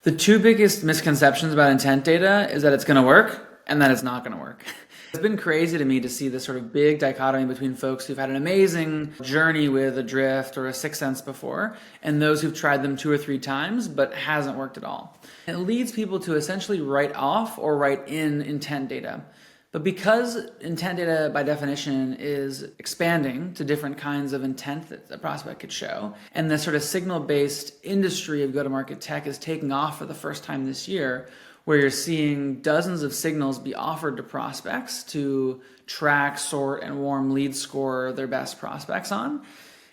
The two biggest misconceptions about intent data is that it's going to work and that it's not going to work. It's been crazy to me to see this sort of big dichotomy between folks who've had an amazing journey with a drift or a sixth sense before and those who've tried them 2 or 3 times but hasn't worked at all. It leads people to essentially write off or write in intent data. But because intent data by definition is expanding to different kinds of intent that a prospect could show, and the sort of signal-based industry of go-to-market tech is taking off for the first time this year, where you're seeing dozens of signals be offered to prospects to track, sort, and warm lead score their best prospects on,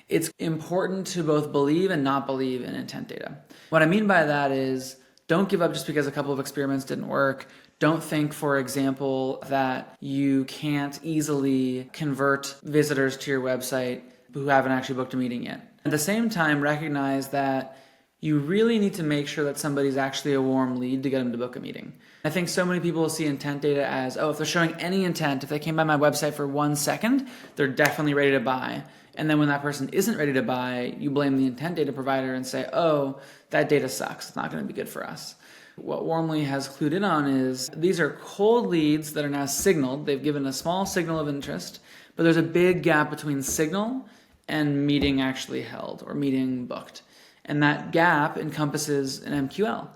it's important to both believe and not believe in intent data. What I mean by that is don't give up just because a couple of experiments didn't work. Don't think, for example, that you can't easily convert visitors to your website who haven't actually booked a meeting yet. At the same time, recognize that you really need to make sure that somebody's actually a warm lead to get them to book a meeting. I think so many people see intent data as, oh, if they're showing any intent, if they came by my website for 1 second, they're definitely ready to buy. And then when that person isn't ready to buy, you blame the intent data provider and say, oh, that data sucks. It's not going to be good for us. What Warmly has clued in on is these are cold leads that are now signaled. They've given a small signal of interest, but there's a big gap between signal and meeting actually held or meeting booked. And that gap encompasses an MQL.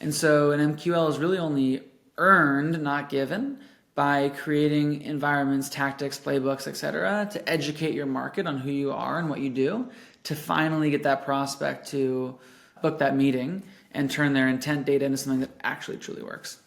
And so an MQL is really only earned, not given, by creating environments, tactics, playbooks, etc., to educate your market on who you are and what you do, to finally get that prospect to book that meeting and turn their intent data into something that actually truly works.